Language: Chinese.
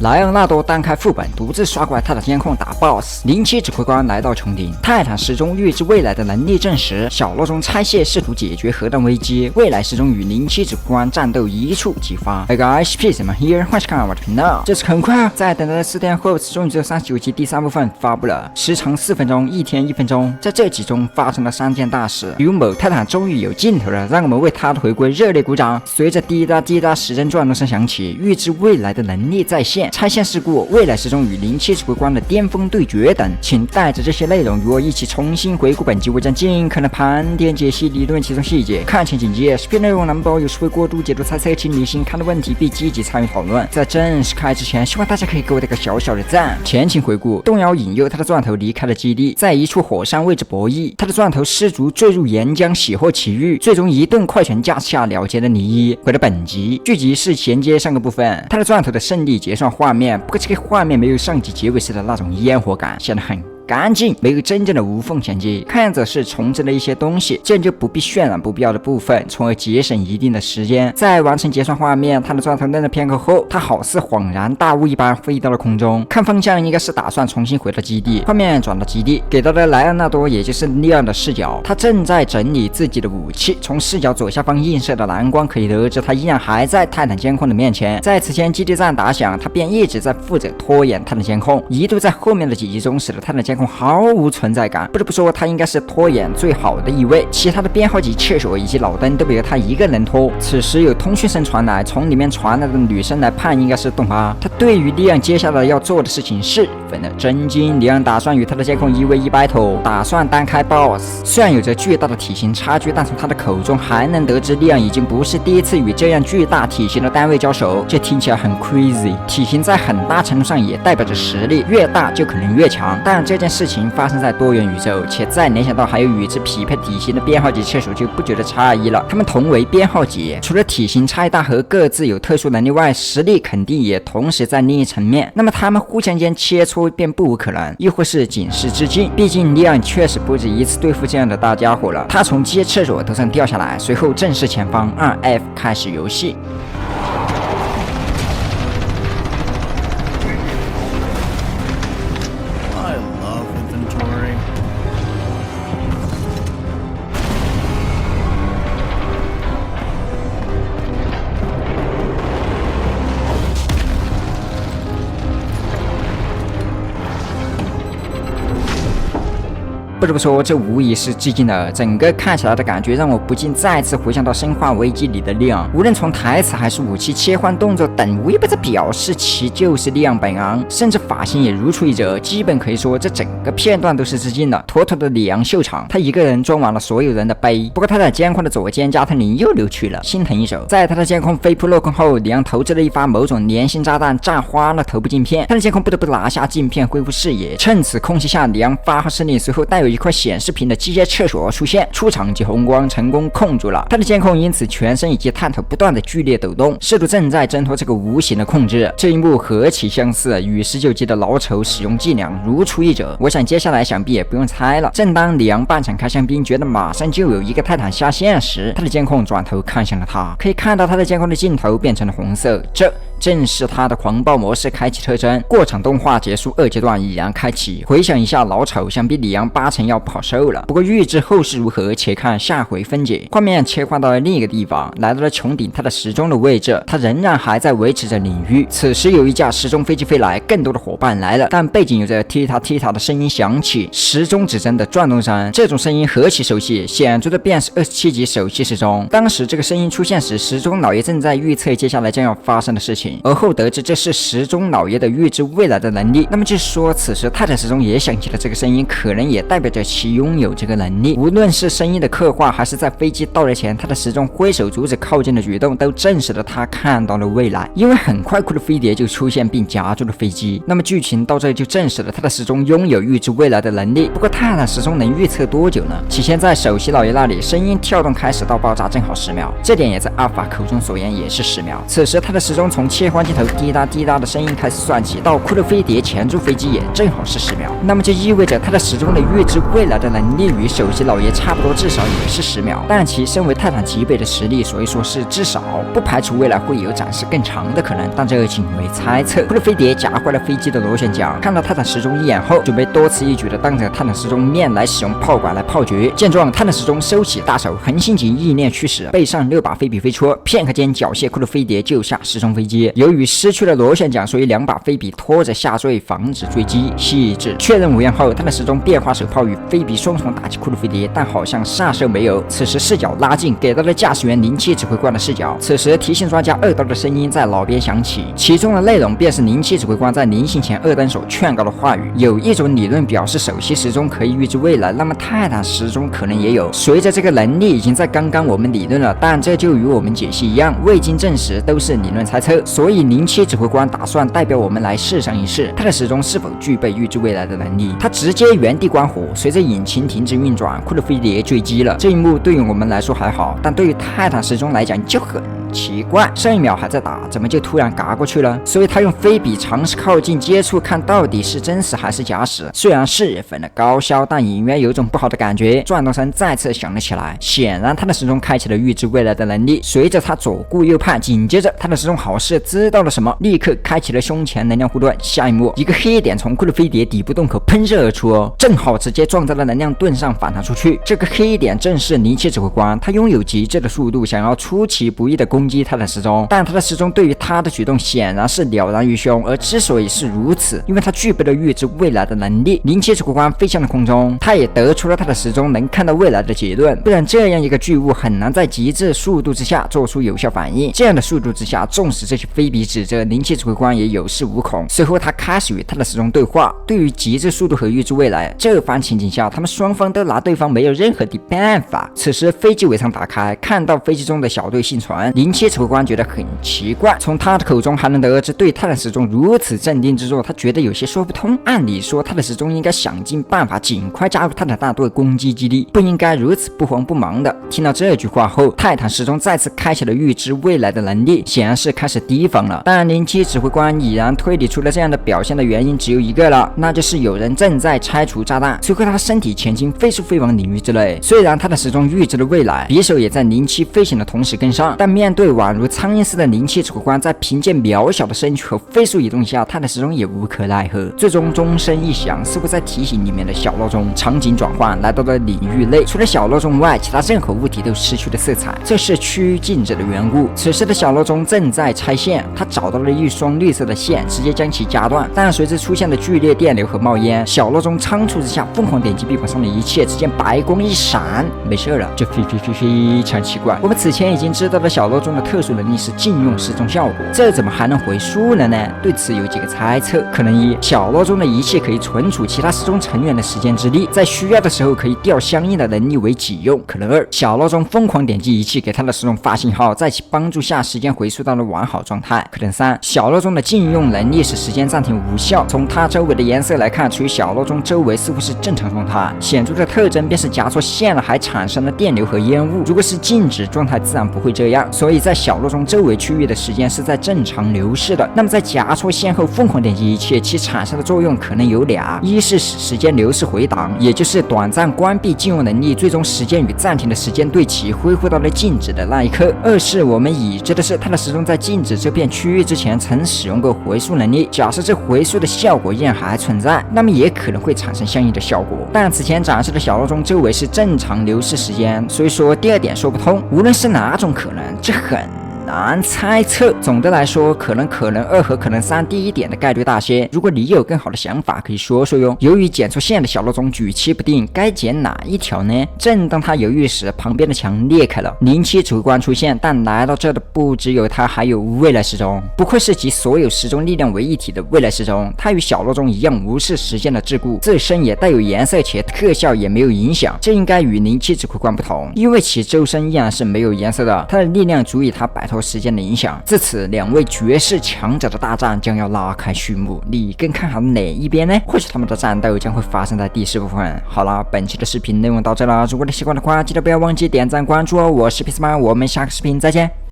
莱昂纳多单开副本，独自刷过来泰坦监控打 BOSS。07指挥官来到穹顶，泰坦时钟预知未来的能力证实，小闹钟拆卸试图解决核弹危机，未来时钟与07指挥官战斗一触即发。Hey guys，peace man here， 欢迎看我的频道。这次很快啊，在等待了4天后，终于只有39集第3部分发布了，时长4分钟，一天1分钟。在这集中发生了3件大事，比如某泰坦终于有镜头了，让我们为他的回归热烈鼓掌。随着滴答滴答时针转动声响起，预知未来的能力再现，拆线事故，未来时钟与07指挥官的巅峰对决等，请带着这些内容与我一起重新回顾本集，我将尽可能盘点解析理论其中细节。看前简介，视频内容难保有时会过度解读猜测，请理性看的问题并积极参与讨论。在正式开之前，希望大家可以给我一个小小的赞。前情回顾，动摇引诱他的钻头离开了基地，在一处火山位置博弈，他的钻头失足坠入岩浆，喜获奇遇，最终一顿快拳架下了结了尼伊。回到本集，剧集是衔接上个部分，他的钻头的胜利结算画面，不过这个画面没有上集结尾时的那种烟火感，显得很干净，没有真正的无缝衔接，看着是重置了一些东西，这样就不必渲染不必要的部分，从而节省一定的时间。在完成结算画面，他的钻头愣了片刻后，他好似恍然大悟一般飞到了空中，看方向应该是打算重新回到基地。画面转到基地，给到了莱昂纳多，也就是利昂的视角，他正在整理自己的武器，从视角左下方映射的蓝光可以得知，他依然还在泰坦监控的面前。在此前基地站打响，他便一直在负责拖延泰坦监控，一度在后面的几集中使得泰坦监控毫无存在感，不得不说他应该是拖延最好的一位，其他的编号级厕所以及老登都没有他一个人拖。此时有通讯声传来，从里面传来的女声来判应该是动八。他对于利昂接下来要做的事情十分的震惊，利昂打算与他的监控1v1 battle，打算单开 BOSS。虽然有着巨大的体型差距，但从他的口中还能得知利昂已经不是第一次与这样巨大体型的单位交手，这听起来很 crazy。体型在很大程度上也代表着实力，越大就可能越强，但这件事情发生在多元宇宙，且再联想到还有与之匹配体型的编号级厕所，就不觉得诧异了。他们同为编号级，除了体型差异大和各自有特殊能力外，实力肯定也同时在另一层面。那么他们互相间切磋便不无可能，亦或是仅是致敬。毕竟利昂确实不止一次对付这样的大家伙了。他从接厕所头上掉下来，随后正视前方，按 F 开始游戏。不得不说，这无疑是致敬的。整个看起来的感觉让我不禁再次回想到《生化危机》里的利昂，无论从台词还是武器切换动作等，无一不在表示其就是利昂本人，甚至发型也如出一辙。基本可以说，这整个片段都是致敬的，妥妥的里昂秀场。他一个人装完了所有人的杯。不过他在监控的左肩加藤林又溜去了，心疼一手。在他的监控飞扑落空后，里昂投掷了一发某种粘性炸弹，炸花了头部镜片。他的监控不得不拿下镜片恢复视野。趁此空隙下，里昂发号施令，随后带有一块显示屏的机械厕所出现，出场即红光成功控住了他的监控，因此全身以及探头不断的剧烈抖动，试图正在挣脱这个无形的控制。这一幕何其相似，与19集的老丑使用伎俩如出一辙。我想接下来想必也不用猜了。正当里昂半场开香槟，觉得马上就有一个泰坦下线时，他的监控转头看向了他，可以看到他的监控的镜头变成了红色，这正是他的狂暴模式开启特征。过场动画结束，2阶段已然开启。回想一下，老丑想必里昂8成要跑瘦了。不过预知后事如何，且看下回分解。画面切换到了另一个地方，来到了穹顶他的时钟的位置，他仍然还在维持着领域。此时有一架时钟飞机飞来，更多的伙伴来了，但背景有着踢踏踢踏的声音响起，时钟指针的转动声。这种声音何其熟悉，显著的便是27集首席时钟。当时这个声音出现时，时钟老爷正在预测接下来将要发生的事情。而后得知这是时钟老爷的预知未来的能力，那么就是说，此时泰坦时钟也响起了这个声音，可能也代表着其拥有这个能力。无论是声音的刻画，还是在飞机到来前他的时钟挥手阻止靠近的举动，都证实了他看到了未来。因为很快酷的飞碟就出现并夹住了飞机，那么剧情到这里就证实了他的时钟拥有预知未来的能力。不过泰坦时钟能预测多久呢？起先在首席老爷那里，声音跳动开始到爆炸正好10秒，这点也在阿法口中所言也是10秒。此时他的时钟从切换镜头滴答滴答的声音开始算起，到库洛飞碟前住飞机也正好是10秒，那么就意味着他的时钟的预知未来的能力与手机老爷差不多，至少也是10秒。但其身为泰坦级别的实力，所以说是至少，不排除未来会有展示更长的可能，但这仅为猜测。库洛飞碟夹坏了飞机的螺旋桨，看到泰坦时钟一眼后，准备多此一举的当着泰坦时钟面来使用炮管来炮决。见状，泰坦时钟收起大手，恒星级意念驱使，背上6把飞笔飞出，片刻间缴械库洛飞碟救下时钟飞机。由于失去了螺旋桨，所以2把飞笔拖着下坠，防止坠机。细致确认无恙后，泰坦时钟变化手炮与飞笔双重打击库洛飞碟，但好像煞射没有。此时视角拉近，给到了驾驶员07指挥官的视角。此时提醒专家2刀的声音在脑边响起，其中的内容便是07指挥官在临行前2单手劝告的话语。有一种理论表示手机时钟可以预知未来，那么泰坦时钟可能也有。随着这个能力已经在刚刚我们理论了，但这就与我们解析一样，未经证实，都是理论猜测。所以07指挥官打算代表我们来试上一试，泰坦时钟是否具备预知未来的能力。他直接原地关火，随着引擎停止运转，库洛飞碟坠机了。这一幕对于我们来说还好，但对于泰坦时钟来讲就很奇怪，上一秒还在打，怎么就突然嘎过去了？所以他用飞笔尝试靠近接触，看到底是真实还是假使。虽然10分的高消，但隐约有种不好的感觉。转动声再次响了起来，显然他的时钟开启了预知未来的能力。随着他左顾右盼，紧接着他的时钟好似知道了什么，立刻开启了胸前能量护盾。下一幕，一个黑点从库洛飞碟底部洞口喷射而出，正好直接撞在了能量盾上反弹出去。这个黑点正是07指挥官，他拥有极致的速度，想要出其不意的攻击他的时钟，但他的时钟对于他的举动显然是了然于胸。而之所以是如此，因为他具备了预知未来的能力。07指挥官飞向了空中，他也得出了他的时钟能看到未来的结论，不然这样一个巨物很难在极致速度之下做出有效反应。这样的速度之下，纵使这些飞笔指着07指挥官也有恃无恐。随后他开始与他的时钟对话，对于极致速度和预知未来这番情景下，他们双方都拿对方没有任何的办法。此时飞机尾舱打开，看到飞机中的小队幸存，07指挥官觉得很奇怪，从他的口中还能得知对泰坦时钟如此镇定之作，他觉得有些说不通。按理说他的时钟应该想尽办法尽快加入泰坦大队攻击基地，不应该如此不慌不忙的。听到这句话后，泰坦时钟再次开启了预知未来的能力，显然是开始提防了。但07指挥官已然推理出了这样的表现的原因只有一个了，那就是有人正在拆除炸弹。随后他身体前倾，飞速飞往领域之内。虽然他的时钟预知了未来，匕首也在07飞行的同时跟上，但面对宛如苍蝇似的07指挥官，在凭借渺小的身躯和飞速移动下，他的时钟也无可奈何。最终钟声一响，似乎在提醒里面的小闹钟。场景转换来到了领域内，除了小闹钟外，其他任何物体都失去了色彩，这是趋近者的缘故。此时的小闹钟正在拆线，他找到了一双绿色的线，直接将其夹断。但随之出现的剧烈电流和冒烟，小闹钟仓促之下疯狂点击臂膀上的一切，只见白光一闪，没事了。这非常奇怪，我们此前已经知道了小闹钟的特殊能力是禁用时钟效果，这怎么还能回溯了呢？对此有几个猜测，可能一，小闹钟的仪器可以存储其他时钟成员的时间之力，在需要的时候可以调相应的能力为己用。可能二，小闹钟疯狂点击仪器给他的时钟发信号，在其帮助下时间回溯到了完好状态。可能三，小闹钟的禁用能力使时间暂停无效，从它周围的颜色来看，处于小闹钟周围似乎是正常状态，显著的特征便是夹错线了还产生了电流和烟雾，如果是静止状态自然不会这样，所以在小闹钟周围区域的时间是在正常流逝的。那么在夹错线后疯狂点击仪器，其产生的作用可能有俩，一是使时间流逝回档，也就是短暂关闭禁用能力，最终时间与暂停的时间对齐，恢复到了静止的那一刻。二是我们已知的是，它的时钟在静止这片区域之前曾使用过回溯能力，假设这回溯的效果依然还存在，那么也可能会产生相应的效果。但此前展示的小闹钟周围是正常流逝时间，所以说第二点说不通。无论是哪种可能，这很难猜测。总的来说，可能二和可能三第一点的概率大些。如果你有更好的想法，可以说说哟。由于剪错线的小闹钟举棋不定，该剪哪一条呢？正当他犹豫时，旁边的墙裂开了，07指挥官出现，但来到这的不只有他，还有未来时钟。不愧是集所有时钟力量为一体的未来时钟，它与小闹钟一样无视时间的桎梏，自身也带有颜色，且特效也没有影响。这应该与07指挥官不同，因为其周身依然是没有颜色的，它的力量足以他摆脱时间的影响。至此，两位绝世强者的大战将要拉开序幕，你更看好哪一边呢？或许他们的战斗将会发生在第10部分。好了，本期的视频内容到这了，如果你喜欢的话，记得不要忘记点赞关注哦。我是 Peaceman，我们下个视频再见。